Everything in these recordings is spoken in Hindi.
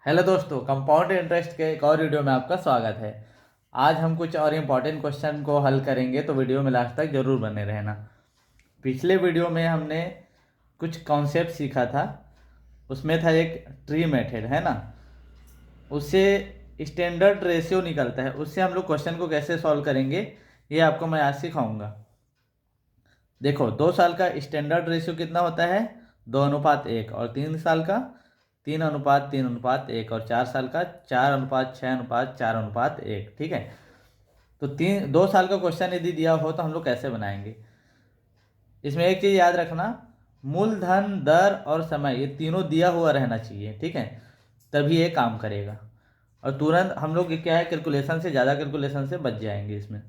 हेलो दोस्तों, कंपाउंड इंटरेस्ट के एक और वीडियो में आपका स्वागत है। आज हम कुछ और इम्पोर्टेंट क्वेश्चन को हल करेंगे, तो वीडियो में लास्ट तक जरूर बने रहना। पिछले वीडियो में हमने कुछ कॉन्सेप्ट सीखा था। उसमें था एक ट्री मेथड, है ना। उससे स्टैंडर्ड रेशियो निकलता है, उससे हम लोग क्वेश्चन को कैसे सॉल्व करेंगे ये आपको मैं आज सिखाऊंगा। देखो, 2 साल का स्टैंडर्ड रेशियो कितना होता है? 2:1। और 3 साल का 3:3:1। और 4 साल का 4:6:4:1। ठीक है। तो 2 साल का क्वेश्चन यदि दिया हो तो हम लोग कैसे बनाएंगे? इसमें एक चीज़ याद रखना, मूलधन, दर और समय ये तीनों दिया हुआ रहना चाहिए। ठीक है, तभी ये काम करेगा। और तुरंत हम लोग क्या है, कैलकुलेशन से, ज़्यादा कैलकुलेशन से बच जाएंगे इसमें।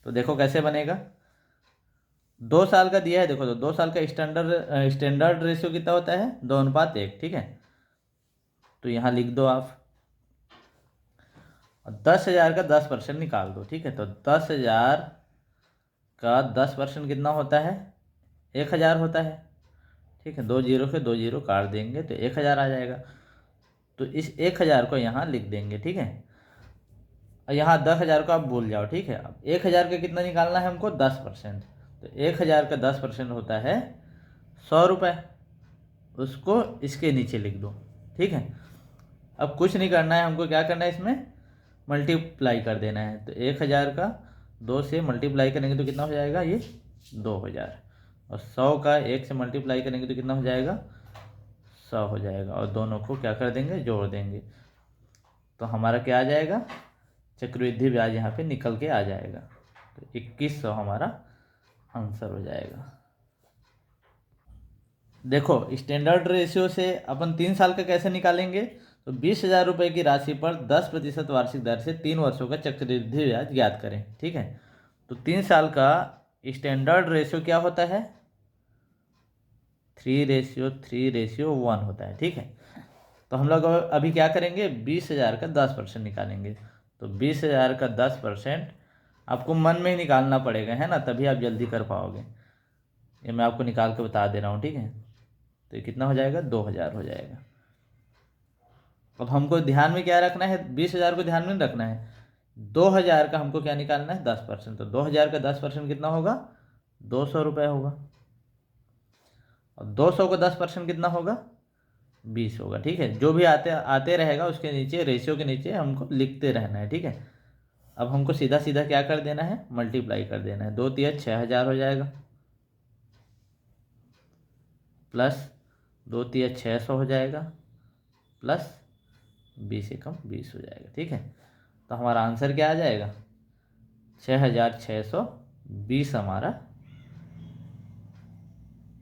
तो देखो कैसे बनेगा। 2 साल का दिया है, देखो तो 2 साल का स्टैंडर्ड रेशियो कितना होता है? 2:1। ठीक है, तो यहाँ लिख दो आप। और 10,000 का 10% निकाल दो। ठीक है, तो 10,000 का 10% कितना होता है? 1,000 होता है। ठीक है, 2 जीरो से 2 जीरो काट देंगे तो 1,000 आ जाएगा। तो इस 1,000 को यहाँ लिख देंगे। ठीक है, और यहाँ 10,000 को आप भूल जाओ। ठीक है, अब 1,000 का कितना निकालना है हमको? 10%। तो 1,000 का 10% होता है 100 रुपये। उसको इसके नीचे लिख दो। ठीक है, अब कुछ नहीं करना है हमको, क्या करना है, इसमें मल्टीप्लाई कर देना है। तो 1,000 का 2 से मल्टीप्लाई करेंगे तो कितना हो जाएगा? ये 2,000। और 100 का 1 से मल्टीप्लाई करेंगे तो कितना हो जाएगा? 100 हो जाएगा। और दोनों को क्या कर देंगे? जोड़ देंगे। तो हमारा क्या आ जाएगा? चक्रवृद्धि ब्याज यहाँ पे निकल के आ जाएगा। तो 2,100 हमारा आंसर हो जाएगा। देखो, स्टैंडर्ड रेशियो से अपन 3 साल का कैसे निकालेंगे? तो 20,000 रुपये की राशि पर 10% वार्षिक दर से 3 वर्षों का चक्रवृद्धि ब्याज ज्ञात करें। ठीक है, तो 3 साल का स्टैंडर्ड रेशियो क्या होता है? 3:3:1 होता है। ठीक है, तो हम लोग अभी क्या करेंगे? 20,000 का 10% निकालेंगे। तो 20,000 का 10% आपको मन में ही निकालना पड़ेगा, है ना, तभी आप जल्दी कर पाओगे। ये मैं आपको निकाल के बता दे रहा हूँ। ठीक है, तो ये कितना हो जाएगा? 2,000 हो जाएगा। अब हमको ध्यान में क्या रखना है? 20,000 को ध्यान में रखना है। 2,000 का हमको क्या निकालना है? 10%। तो 2,000 का 10% कितना होगा? 200 रुपये होगा। और 200 का 10% कितना होगा? 20 होगा। ठीक है, जो भी आते आते रहेगा उसके नीचे, रेशियो के नीचे हमको लिखते रहना है। ठीक है, अब हमको सीधा सीधा क्या कर देना है? मल्टीप्लाई कर देना है। 2 तिया 6,000 हो जाएगा, प्लस 2 तिया 600 हो जाएगा, प्लस 20 एकम 20 हो जाएगा। ठीक है, तो हमारा आंसर क्या आ जाएगा? 6,620 हमारा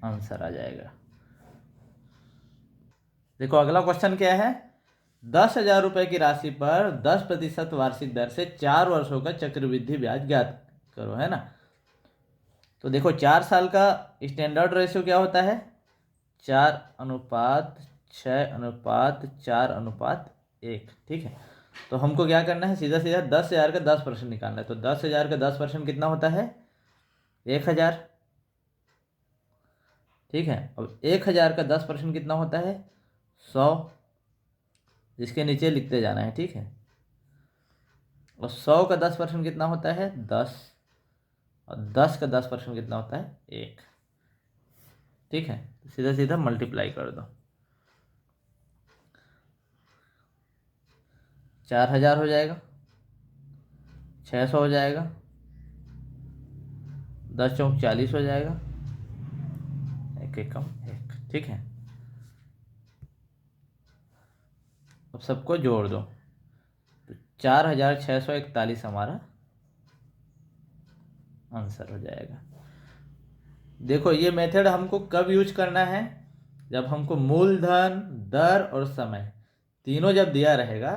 आंसर आ जाएगा। देखो अगला क्वेश्चन क्या है? 10,000 रुपये की राशि पर 10% वार्षिक दर से 4 वर्षों का चक्रवृद्धि ब्याज ज्ञात करो, है ना। तो देखो, 4 साल का स्टैंडर्ड रेशियो क्या होता है? 4:6:4:1। ठीक है, तो हमको क्या करना है? सीधा सीधा 10,000 का 10% निकालना है। तो 10,000 का 10% कितना होता है? 1,000। ठीक है, अब 1,000 का 10% कितना होता है? 100। जिसके नीचे लिखते जाना है। ठीक है, और 100 का 10% कितना होता है? 10। और 10 का 10% कितना होता है? 1। ठीक है, सीधा सीधा मल्टीप्लाई कर दो। 4,000 हो जाएगा, 600 हो जाएगा, 10 × 4 = 40 हो जाएगा, 1 × 1 = 1। ठीक है, अब सबको जोड़ दो। तो 4,641 हमारा आंसर हो जाएगा। देखो, ये मेथड हमको कब यूज करना है? जब हमको मूलधन, दर और समय तीनों जब दिया रहेगा,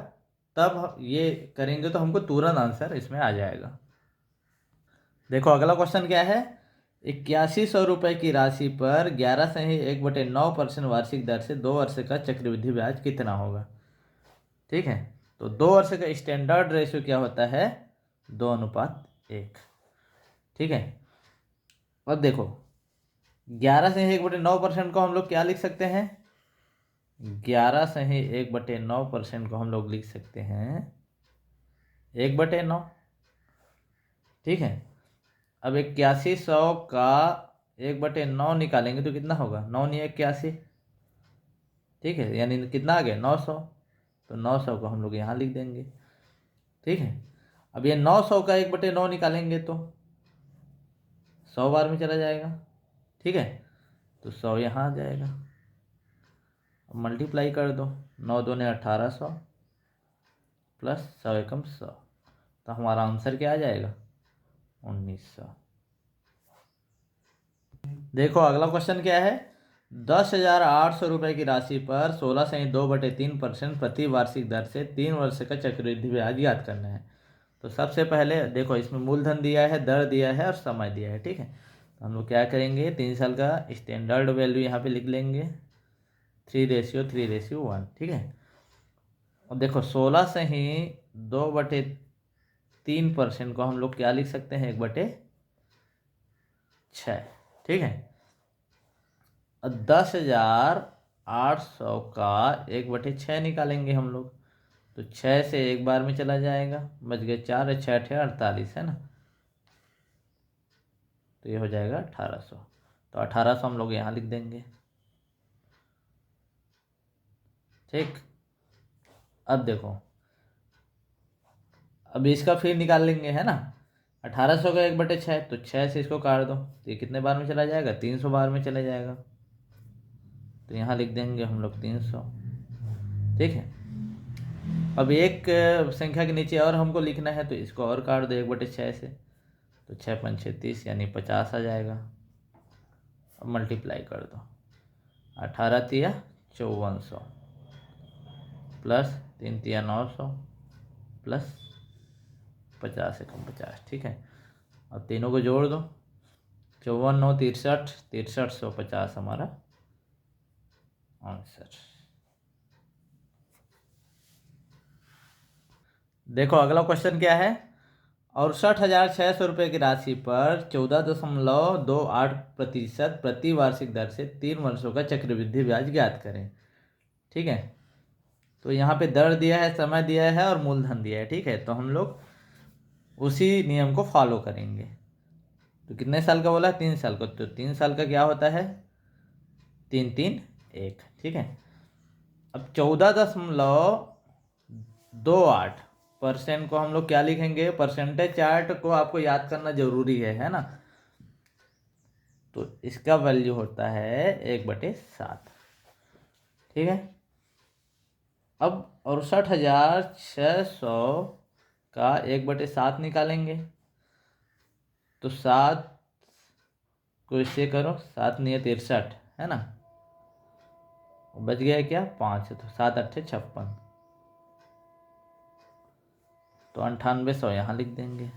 तब ये करेंगे तो हमको तुरंत आंसर इसमें आ जाएगा। देखो अगला क्वेश्चन क्या है? 8,100 रुपये की राशि पर 11.1/9% वार्षिक दर से 2 वर्ष का चक्रवृद्धि ब्याज कितना होगा? ठीक है, तो 2 वर्ष का स्टैंडर्ड रेशियो क्या होता है? 2:1। ठीक है, अब देखो, 11.1/9% को हम लोग क्या लिख सकते हैं? 11 से ही 1/9% को हम लोग लिख सकते हैं 1/9। ठीक है, अब 8100 का 1/9 निकालेंगे तो कितना होगा, 9 नहीं 81। ठीक है, यानी कितना आ गया 900, तो 900 को हम लोग यहाँ लिख देंगे। ठीक है, अब ये 900 का 1/9 निकालेंगे तो 100 बार में चला जाएगा। ठीक है, तो 100 यहाँ आ जाएगा। अब मल्टीप्लाई कर दो, 9 दूने 1800 प्लस 100 एकम 100, तो हमारा आंसर क्या आ जाएगा 1900। देखो अगला क्वेश्चन क्या है, 10,800 रुपये की राशि पर 16 से 2/3% प्रति वार्षिक दर से 3 वर्ष का चक्रवृद्धि ब्याज याद करना है। तो सबसे पहले देखो इसमें मूलधन दिया है, दर दिया है और समय दिया है। ठीक है, तो हम लोग क्या करेंगे, 3 साल का स्टैंडर्ड वैल्यू यहाँ पे लिख लेंगे 3:1। ठीक है, और देखो 16 से ही 2/3% को हम लोग क्या लिख सकते हैं 1/6। ठीक है, 10,800 का 1/6 निकालेंगे हम लोग, तो 6 से एक बार में चला जाएगा, बच गए 4, 6 48 है ना, तो ये हो जाएगा 1800। तो 1800 हम लोग यहाँ लिख देंगे। ठीक, अब देखो अब इसका फिर निकाल लेंगे है ना, 1800 का 1/6, तो 6 से इसको काट दो तो ये कितने बार में चला जाएगा 300 बार में चला जाएगा, तो यहाँ लिख देंगे हम लोग 300। ठीक है, अब एक संख्या के नीचे और हमको लिखना है, तो इसको और काट दो 1/6 से, तो 6×5 36 यानी 50 आ जाएगा। अब मल्टीप्लाई कर दो, 18 तिया 5400 प्लस 3 तिया 900 प्लस 50 एकम 50। ठीक है, अब तीनों को जोड़ दो, 54 9 63, 6350 हमारा आंसर। देखो अगला क्वेश्चन क्या है, 68,600 रुपये की राशि पर 14.28% प्रति वार्षिक दर से 3 वर्षों का चक्रवृद्धि ब्याज ज्ञात करें। ठीक है, तो यहाँ पे दर दिया है, समय दिया है और मूलधन दिया है। ठीक है, तो हम लोग उसी नियम को फॉलो करेंगे। तो कितने साल का बोला, 3 साल का, तो 3 साल का क्या होता है 3 3 1। ठीक है, अब 14.28% को हम लोग क्या लिखेंगे, परसेंटेज चार्ट को आपको याद करना जरूरी है ना, तो इसका वैल्यू होता है 1/7। ठीक है, अब 68,600 का 1/7 निकालेंगे, तो 7 को इससे करो, 7 नहीं 63 है ना, बच गया क्या 5, तो 7 8 56, तो 9800 यहाँ लिख देंगे।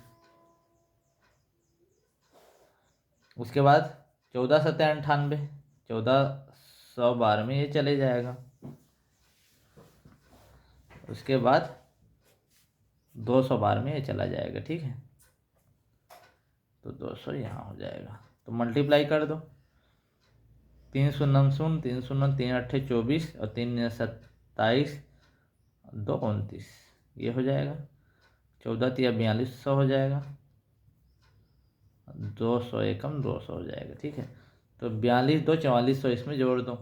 उसके बाद 14 7 98, 1412 में ये चले जाएगा। उसके बाद 212 में ये चला जाएगा। ठीक है, तो 200 यहाँ हो जाएगा, तो मल्टीप्लाई कर दो, 3 शून्य 0 3 शून्य 3 8 24 और 3 27 2 29, ये हो जाएगा। 14 तिया 4200 हो जाएगा, 200 एकम 200 हो जाएगा। ठीक है, तो 42 2 4400 इसमें जोड़ दो,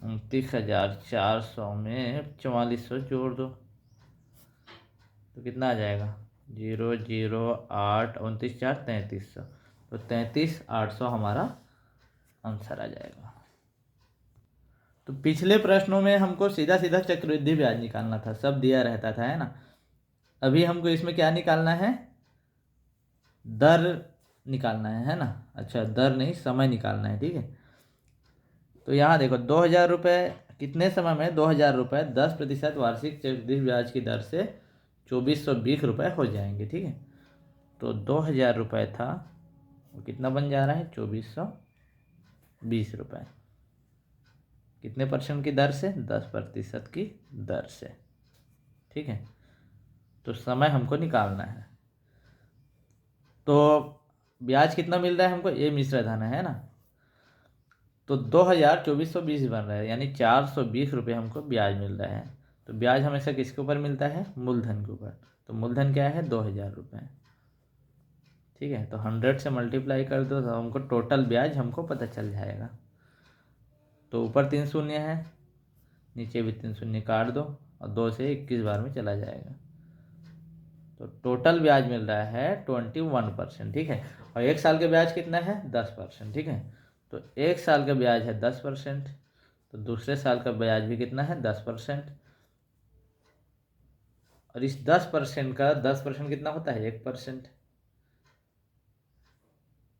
29,400 में 4400 जोड़ दो, तो कितना आ जाएगा 0 0 8 29 4 3300, तो 33,800 हमारा आंसर आ जाएगा। तो पिछले प्रश्नों में हमको सीधा सीधा चक्रवृद्धि ब्याज निकालना था, सब दिया रहता था है ना। अभी हमको इसमें क्या निकालना है, दर निकालना है ना। अच्छा, दर नहीं समय निकालना है। ठीक है, तो यहाँ देखो 2,000 रुपये कितने समय में, 2,000 रुपये 10% वार्षिक चक्रवृद्धि ब्याज की दर से 2,420 रुपये हो जाएंगे। ठीक है, तो 2,000 रुपये था, वो कितना बन जा रहा है 2,420 रुपये, कितने परसेंट की दर से, 10% की दर से। ठीक है, तो समय हमको निकालना है, तो ब्याज कितना मिल रहा है हमको, ये मिश्रधन है ना, तो 2,2420 बन रहा है, यानी 420 रुपये हमको ब्याज मिल रहा है। तो ब्याज हमेशा किसके ऊपर मिलता है? मूलधन के ऊपर। तो मूलधन क्या है? 2,000 रुपये। ठीक है, तो 100 से मल्टीप्लाई कर दो तो हमको टोटल ब्याज हमको पता चल जाएगा। तो ऊपर 3 शून्य है, नीचे भी 3 शून्य काट दो और 2 से 21 बार में चला जाएगा। तो टोटल ब्याज मिल रहा है 21%। ठीक है, और 1 साल का ब्याज कितना है? 10%। ठीक है, तो 1 साल का ब्याज है 10%, तो दूसरे साल का ब्याज भी कितना है? 10%। और इस 10% का 10% कितना होता है? 1%।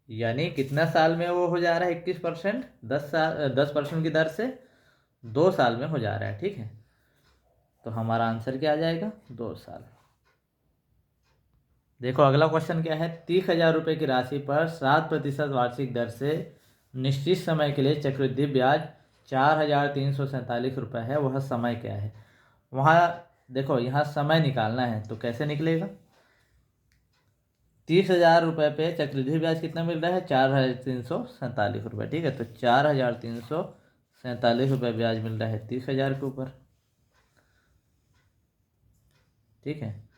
यानी कितना साल में वो हो जा रहा है? 21%। 10% की दर से 2 साल में हो जा रहा है। ठीक है, तो हमारा आंसर क्या आ जाएगा? 2 साल। देखो अगला क्वेश्चन क्या है? 30,000 रुपये की राशि पर 7% वार्षिक दर से निश्चित समय के लिए चक्रवृद्धि ब्याज 4,347 रुपये है, वह समय क्या है? वहाँ देखो, यहाँ समय निकालना है, तो कैसे निकलेगा? 30,000 रुपये पे चक्रवृद्धि ब्याज कितना मिल रहा है? 4,347 रुपये। ठीक है, तो 4,347 रुपये ब्याज मिल रहा है 30,000 के ऊपर। ठीक है,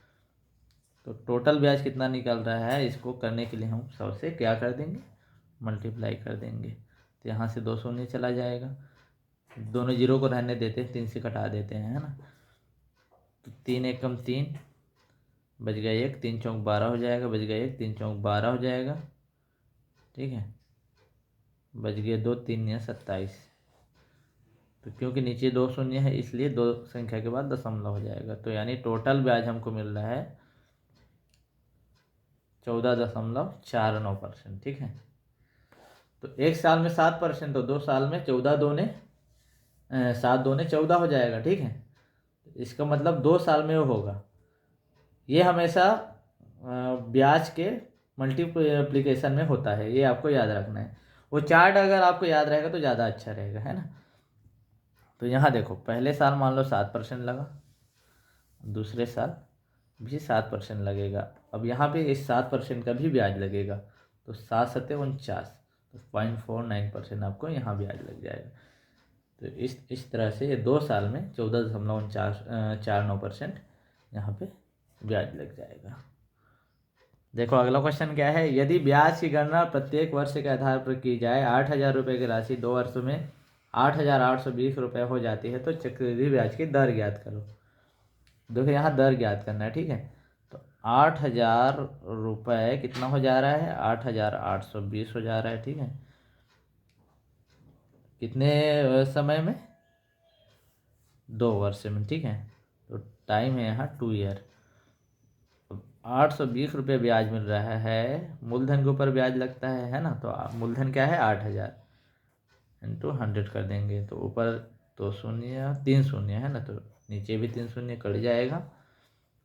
तो टोटल ब्याज कितना निकल रहा है, इसको करने के लिए हम सबसे क्या कर देंगे? मल्टीप्लाई कर देंगे। तो यहाँ से 2 शून्य चला जाएगा, दोनों जीरो को रहने देते हैं, 3 से कटा देते हैं, है ना। तो 3 एकम 3, बच गया 1, 3 चौक 12 हो जाएगा, बच गया 1, 3 चौक 12 हो जाएगा। ठीक है, बच गया 2, 3 या 27। तो क्योंकि नीचे 2 शून्य है इसलिए 2 संख्या के बाद दशमलव हो जाएगा। तो यानी टोटल ब्याज हमको मिल रहा है 14.49%। ठीक है, तो 1 साल में 7%, तो 2 साल में 14 दूने 7 दूने 14 हो जाएगा। ठीक है, इसका मतलब 2 साल में वो होगा। ये हमेशा ब्याज के मल्टीप्लिकेशन में होता है, ये आपको याद रखना है। वो चार्ट अगर आपको याद रहेगा तो ज़्यादा अच्छा रहेगा, है ना। तो यहाँ देखो, पहले साल मान लो 7% लगा, दूसरे साल भी 7% लगेगा। अब यहाँ पे इस 7% का भी ब्याज लगेगा, तो 7 सत्ते 49, तो 0.49% आपको यहाँ ब्याज लग जाएगा। तो इस तरह से ये 2 साल में 14.49% यहाँ पे ब्याज लग जाएगा। देखो अगला क्वेश्चन क्या है? यदि ब्याज की गणना प्रत्येक वर्ष के आधार पर की जाए, 8,000 रुपये की राशि 2 वर्षों में 8,820 रुपये हो जाती है, तो चक्रवृद्धि ब्याज की दर ज्ञात करो। देखो यहाँ दर ज्ञात करना है। ठीक है, तो 8,000 रुपये कितना हो जा रहा है? 8,820 हो जा रहा है। ठीक है, कितने समय में? 2 वर्ष में। ठीक है, तो टाइम है यहाँ 2 ईयर। 820 रुपये ब्याज मिल रहा है, मूलधन के ऊपर ब्याज लगता है ना। तो मूलधन क्या है? 8,000 इंटू 100 कर देंगे, तो ऊपर 2 शून्य 3 शून्य है ना, तो नीचे भी 3 शून्य कट जाएगा।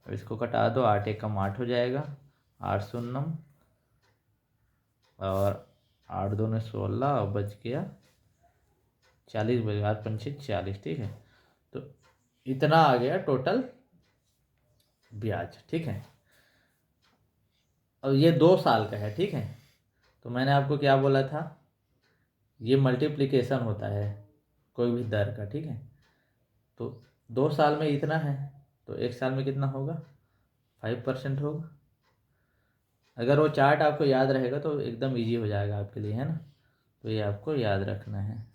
अब इसको कटा दो, 8 एकम 8 हो जाएगा, 8 शून्यम और 8 दूने 16 और बच गया 40, बच गया 8×5 = 40। ठीक है, तो इतना आ गया टोटल ब्याज। ठीक है, और ये 2 साल का है। ठीक है, तो मैंने आपको क्या बोला था? ये मल्टीप्लिकेशन होता है कोई भी दर का। ठीक है, तो 2 साल में इतना है, तो 1 साल में कितना होगा? 5% होगा। अगर वो चार्ट आपको याद रहेगा तो एकदम इजी हो जाएगा आपके लिए, है ना। तो ये आपको याद रखना है।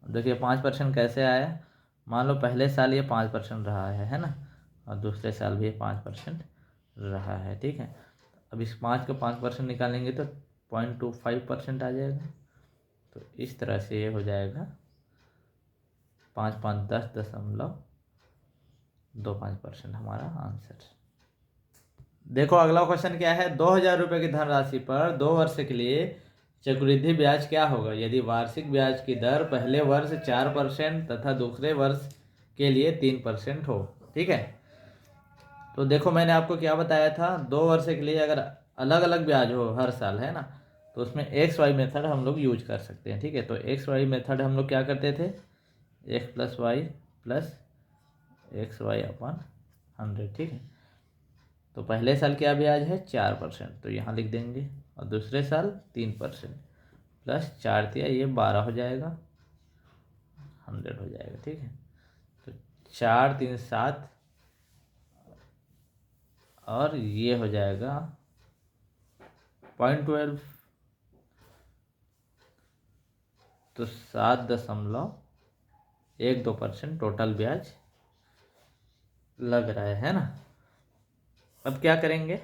देखिए 5% कैसे आया? मान लो पहले साल ये 5% रहा है ना, और दूसरे साल भी ये 5% रहा है। ठीक है, अब इस 5 का 5% निकालेंगे तो 0.25% आ जाएगा। तो इस तरह से ये हो जाएगा 5 5 10.25% हमारा आंसर। देखो अगला क्वेश्चन क्या है? 2,000 रुपये की धनराशि पर 2 वर्ष के लिए चक्रवृद्धि ब्याज क्या होगा यदि वार्षिक ब्याज की दर पहले वर्ष 4% तथा दूसरे वर्ष के लिए 3% हो। ठीक है, तो देखो मैंने आपको क्या बताया था, 2 वर्ष के लिए अगर अलग अलग ब्याज हो हर साल, है ना, तो उसमें XY मेथड हम लोग यूज कर सकते हैं। ठीक है, तो XY मेथड हम लोग क्या करते थे? X + Y + XY/100। ठीक है, तो पहले साल क्या ब्याज है? 4%, तो यहाँ लिख देंगे, और दूसरे साल 3%, प्लस 4 दिया, ये 12 हो जाएगा, 100 हो जाएगा। ठीक है, तो 4 3 7 और ये हो जाएगा 0.12, तो 7.12% टोटल ब्याज लग रहा है ना। अब क्या करेंगे,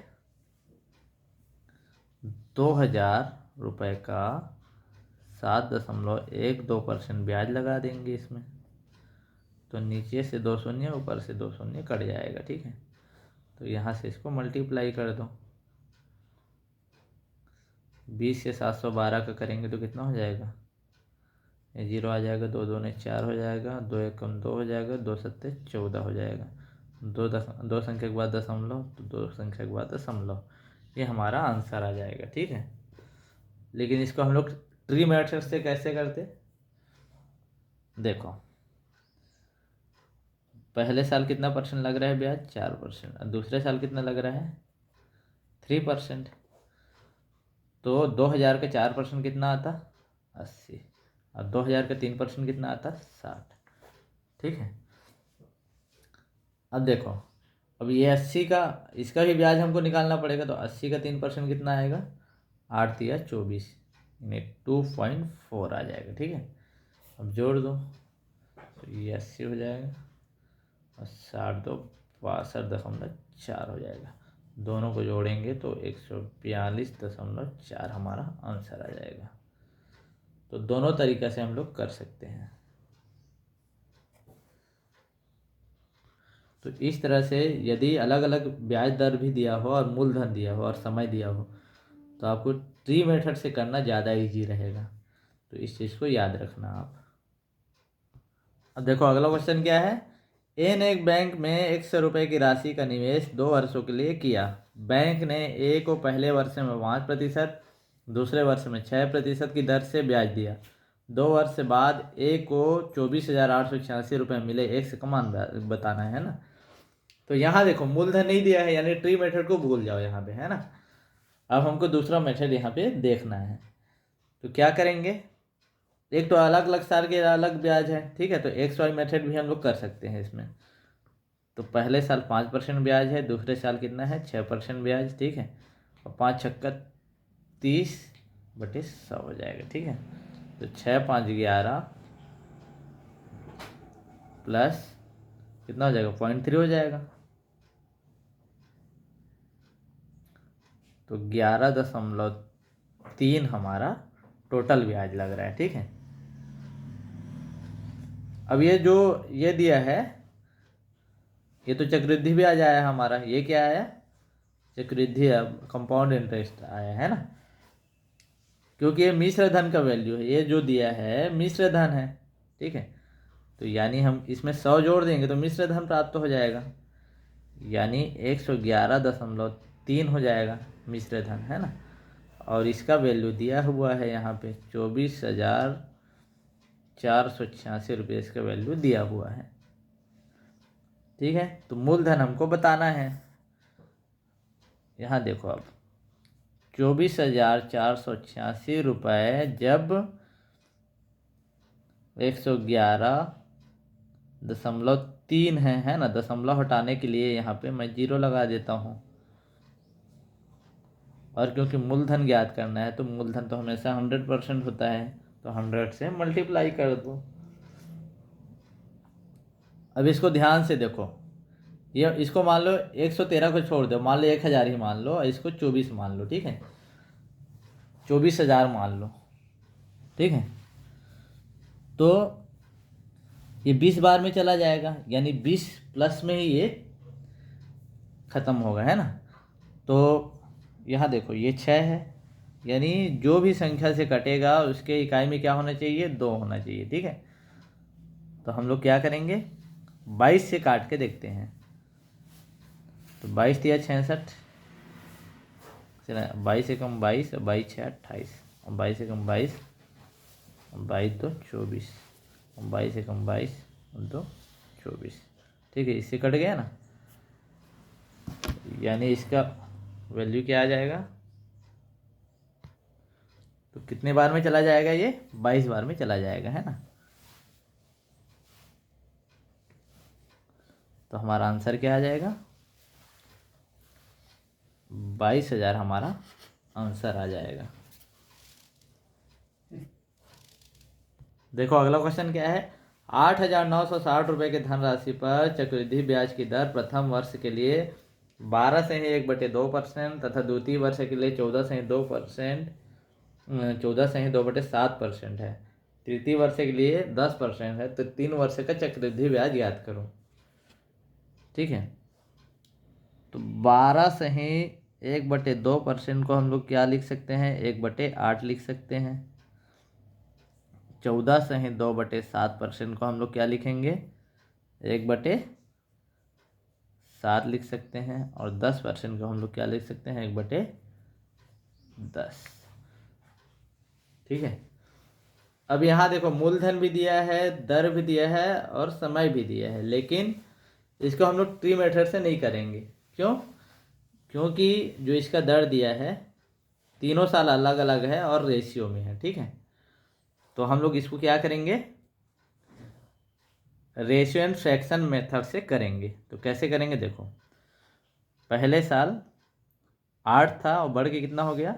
2,000 रुपये का 7.12% ब्याज लगा देंगे इसमें, तो नीचे से 2 शून्य, ऊपर से 2 शून्य कट जाएगा। ठीक है, तो यहाँ से इसको मल्टीप्लाई कर दो, 20 से 712 का करेंगे तो कितना हो जाएगा, ये 0 आ जाएगा, 2 2 4 हो जाएगा, 2 1 2 हो जाएगा, 2 7 14 हो जाएगा, दो संख्या के बाद दशमलव, तो 2 संख्या के बाद दशमलव, ये हमारा आंसर आ जाएगा। ठीक है, लेकिन इसको हम लोग ट्री मेथड से कैसे करते, देखो पहले साल कितना परसेंट लग रहा है ब्याज, 4%, और दूसरे साल कितना लग रहा है, 3%। तो 2,000 का 4% कितना आता, 80, और 2,000 का 3% कितना आता, 60। ठीक है, अब देखो, अब ये 80 का, इसका भी ब्याज हमको निकालना पड़ेगा, तो 80 का 3% कितना आएगा, 8 या 24, यानी 2.4 आ जाएगा। ठीक है, अब जोड़ दो, तो ये 80 हो जाएगा और 60 तो 62.4 हो जाएगा, दोनों को जोड़ेंगे तो 142.4 हमारा आंसर आ जाएगा। तो दोनों तरीक़े से हम लोग कर सकते हैं। तो इस तरह से यदि अलग अलग ब्याज दर भी दिया हो और मूलधन दिया हो और समय दिया हो, तो आपको ट्री मेथड से करना ज़्यादा इजी रहेगा। तो इस चीज़ को याद रखना आप। अब देखो अगला क्वेश्चन क्या है, ए ने एक बैंक में 100 रुपये की राशि का निवेश 2 वर्षों के लिए किया। बैंक ने ए को पहले वर्ष में 5%, दूसरे वर्ष में 6% की दर से ब्याज दिया। 2 वर्ष बाद ए को 24,886 रुपये मिले, एक से कमान बताना है ना। तो यहाँ देखो मूलधन नहीं दिया है, यानी ट्री मेथड को भूल जाओ यहाँ पे, है ना। अब हमको दूसरा मेथड यहाँ पे देखना है, तो क्या करेंगे, एक तो अलग अलग साल के अलग ब्याज है। ठीक है, तो एक्स वाई मेथड भी हम लोग कर सकते हैं इसमें। तो पहले साल 5% ब्याज है, दूसरे साल कितना है, 6% ब्याज। ठीक है, और 5 छक्का 30/100 हो जाएगा। ठीक है, तो 6 5 11 प्लस कितना हो जाएगा, 0.3 हो जाएगा, तो 11.3 हमारा टोटल ब्याज लग रहा है। ठीक है, अब ये जो ये दिया है, ये तो चक्रवृद्धि ब्याज आया हमारा, ये क्या आया, चक्रवृद्धि कंपाउंड इंटरेस्ट आया है ना, क्योंकि ये मिश्र धन का वैल्यू है, ये जो दिया है मिश्र धन है। ठीक है, तो यानी हम इसमें 100 जोड़ देंगे तो मिश्र धन प्राप्त हो जाएगा, यानी 111.3 हो जाएगा मिश्र धन, है ना। और इसका वैल्यू दिया हुआ है यहाँ पे 24,486 रुपये, इसका वैल्यू दिया हुआ है। ठीक है, तो मूलधन हमको बताना है। यहाँ देखो अब 24,486 रुपये जब 111.3 है ना, दशमलव हटाने के लिए यहाँ पे मैं 0 लगा देता हूँ, और क्योंकि मूलधन ज्ञात करना है तो मूलधन तो हमेशा 100% होता है, तो 100 से मल्टीप्लाई कर दो। अब इसको ध्यान से देखो, ये इसको मान लो 113 को छोड़ दो, मान लो 1,000 ही मान लो, इसको 24 मान लो। ठीक है, 24,000 मान लो। ठीक है, तो ये 20 बार में चला जाएगा, यानी 20 प्लस में ही ये ख़त्म होगा, है ना। तो यहाँ देखो ये 6 है, यानी जो भी संख्या से कटेगा उसके इकाई में क्या होना चाहिए, 2 होना चाहिए। ठीक है, तो हम लोग क्या करेंगे, 22 से काट के देखते हैं। तो 22 या 66, 22 से कम 22, 22 6 28, 22 से कम 22, 22 2 24, 22 से कम 22 2 24। ठीक है, इससे कट गया ना, यानी इसका वैल्यू क्या आ जाएगा, तो कितने बार में चला जाएगा ये? 22 बार में चला जाएगा, है ना। तो हमारा आंसर क्या आ जाएगा? 22,000 हमारा आंसर आ जाएगा। देखो अगला क्वेश्चन क्या है। 8,960 रुपये के धनराशि पर चक्रवृद्धि ब्याज की दर प्रथम वर्ष के लिए 12/1/2% तथा द्वितीय वर्ष के लिए 14/2%, 14/2/7% है। तृतीय वर्ष के लिए 10% है। तो 3 वर्ष का चक्रवृद्धि ब्याज याद करो। ठीक है, तो 12/1/2% को हम लोग क्या लिख सकते हैं? 1/8 लिख सकते हैं। 14/2/7% को हम लोग क्या लिखेंगे? 1/7 लिख सकते हैं। और 10% को हम लोग क्या लिख सकते हैं? 1/10। ठीक है, अब यहाँ देखो मूलधन भी दिया है, दर भी दिया है और समय भी दिया है, लेकिन इसको हम लोग ट्री मेथड से नहीं करेंगे। क्यों? क्योंकि जो इसका दर दिया है तीनों साल अलग अलग है और रेशियो में है। ठीक है, तो हम लोग इसको क्या करेंगे? रेशियो एंड फ्रैक्शन मेथड से करेंगे। तो कैसे करेंगे देखो, पहले साल 8 था और बढ़ के कितना हो गया?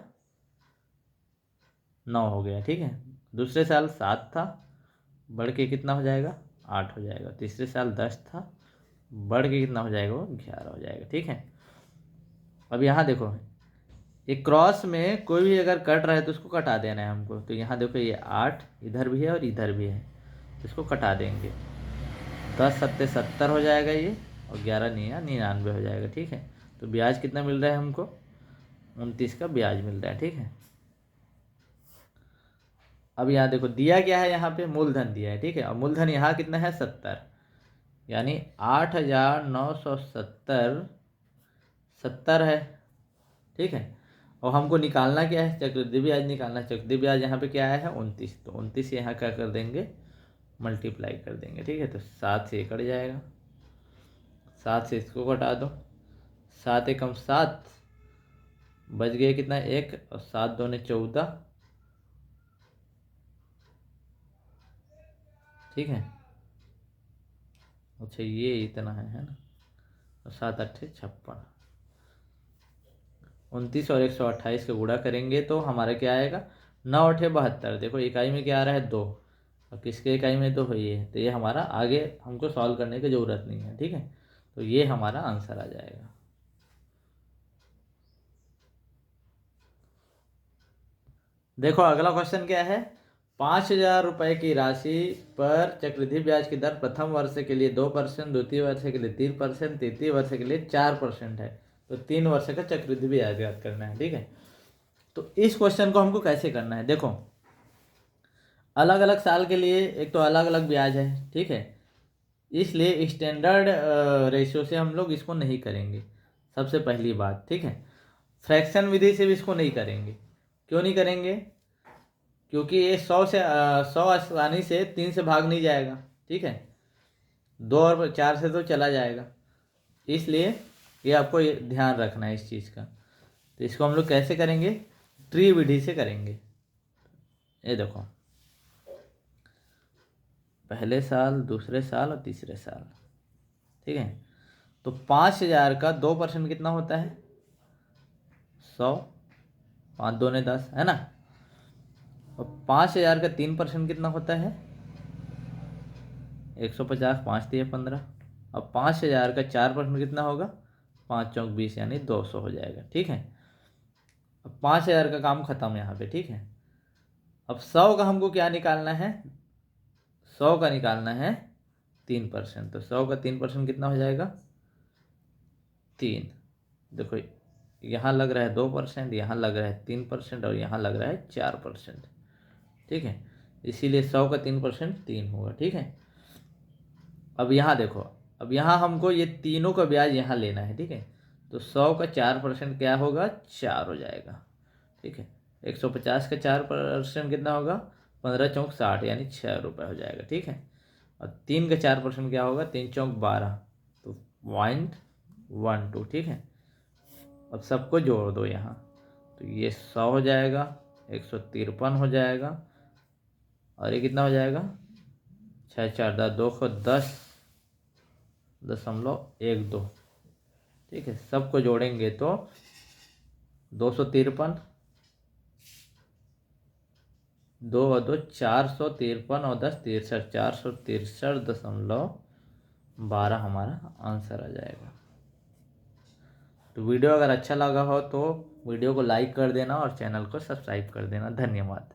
9 हो गया। ठीक है, दूसरे साल 7 था, बढ़ के कितना हो जाएगा? 8 हो जाएगा। तीसरे साल 10 था, बढ़ के कितना हो जाएगा? वो 11 हो जाएगा। ठीक है, अब यहाँ देखो एक क्रॉस में कोई भी अगर कट रहा है तो उसको कटा देना है हमको। तो यहाँ देखो ये 8 इधर भी है और इधर भी है, तो इसको कटा देंगे। 10 सत्ते 70 हो जाएगा ये, और 11 निया 99 हो जाएगा। ठीक है, तो ब्याज कितना मिल रहा है हमको? 29 का ब्याज मिल रहा है। ठीक है, अब यहाँ देखो दिया क्या है? यहाँ पे मूलधन दिया है। ठीक है, और मूलधन यहाँ कितना है? 70, यानी 8,970 70 है। ठीक है, और हमको निकालना क्या है? चक्रवृद्धि ब्याज निकालना है। चक्रवृद्धि ब्याज यहाँ पे क्या आया है? 29। तो 29 यहाँ क्या कर देंगे? मल्टीप्लाई कर देंगे। ठीक है, तो 7 से कट जाएगा, 7 से इसको घटा दो, 7 एकम 7, बच गए कितना? 1, और 7 दूने 14। ठीक है, अच्छा ये इतना है ना, और 7 8 56। 29 और 128 का गुणा करेंगे तो हमारा क्या आएगा? 9 8 72। देखो इकाई में क्या आ रहा है? 2, और किसके इकाई में? तो ये है। तो ये हमारा आगे हमको सॉल्व करने की ज़रूरत नहीं है। ठीक है, तो ये हमारा आंसर आ जाएगा। देखो अगला क्वेश्चन क्या है। 5,000 रुपये की राशि पर चक्रवृद्धि ब्याज की दर प्रथम वर्ष के लिए 2%, द्वितीय वर्ष के लिए 3%, तृतीय वर्ष के लिए 4% है। तो 3 वर्ष का चक्रवृद्धि ब्याज याद करना है। ठीक है, तो इस क्वेश्चन को हमको कैसे करना है? देखो अलग अलग साल के लिए एक तो अलग अलग ब्याज है। ठीक है, इसलिए स्टैंडर्ड रेशियो से हम लोग इसको नहीं करेंगे, सबसे पहली बात। ठीक है, फ्रैक्शन विधि से भी इसको नहीं करेंगे। क्यों नहीं करेंगे? क्योंकि ये 100 आसानी से 3 से भाग नहीं जाएगा। ठीक है, 2 और 4 से तो चला जाएगा, इसलिए ये आपको ये ध्यान रखना है इस चीज़ का। तो इसको हम लोग कैसे करेंगे? ट्री विधि से करेंगे। ये देखो पहले साल, दूसरे साल और तीसरे साल। ठीक है, तो 5,000 का 2% कितना होता है? 100, 5 दूने 10, है ना। और 5,000 का 3% कितना होता है? 150, 5 दिए 15। अब 5,000 का 4% कितना होगा? 5 चौक 20, यानी 200 हो जाएगा। ठीक है, अब 5,000 का काम खत्म यहाँ पे। ठीक है, अब 100 का हमको क्या निकालना है? 100 का निकालना है 3%। तो 100 का 3% कितना हो जाएगा? 3। देखो यहाँ लग रहा है 2%, यहाँ लग रहा है 3%, और यहाँ लग रहा है 4%। ठीक है, इसीलिए 100 का 3% 3 होगा। ठीक है, अब यहाँ देखो, अब यहाँ हमको ये तीनों का ब्याज यहाँ लेना है। ठीक है, तो 100 का 4% क्या होगा? 4 हो जाएगा। ठीक है, 150 का 4% कितना होगा? 15 चौक 60, यानी 6 रुपये हो जाएगा। ठीक है, और 3 का 4% क्या होगा? 3 चौक 12, तो 0.12। ठीक है, अब सबको जोड़ दो यहाँ, तो ये 100 हो जाएगा, 153 हो जाएगा। और ये कितना हो जाएगा, 6×4 = 210.12। ठीक है, सबको जोड़ेंगे तो 253, 2 और 2 453 और 10 63, 463.12 हमारा आंसर आ जाएगा। तो वीडियो अगर अच्छा लगा हो तो वीडियो को लाइक कर देना और चैनल को सब्सक्राइब कर देना। धन्यवाद।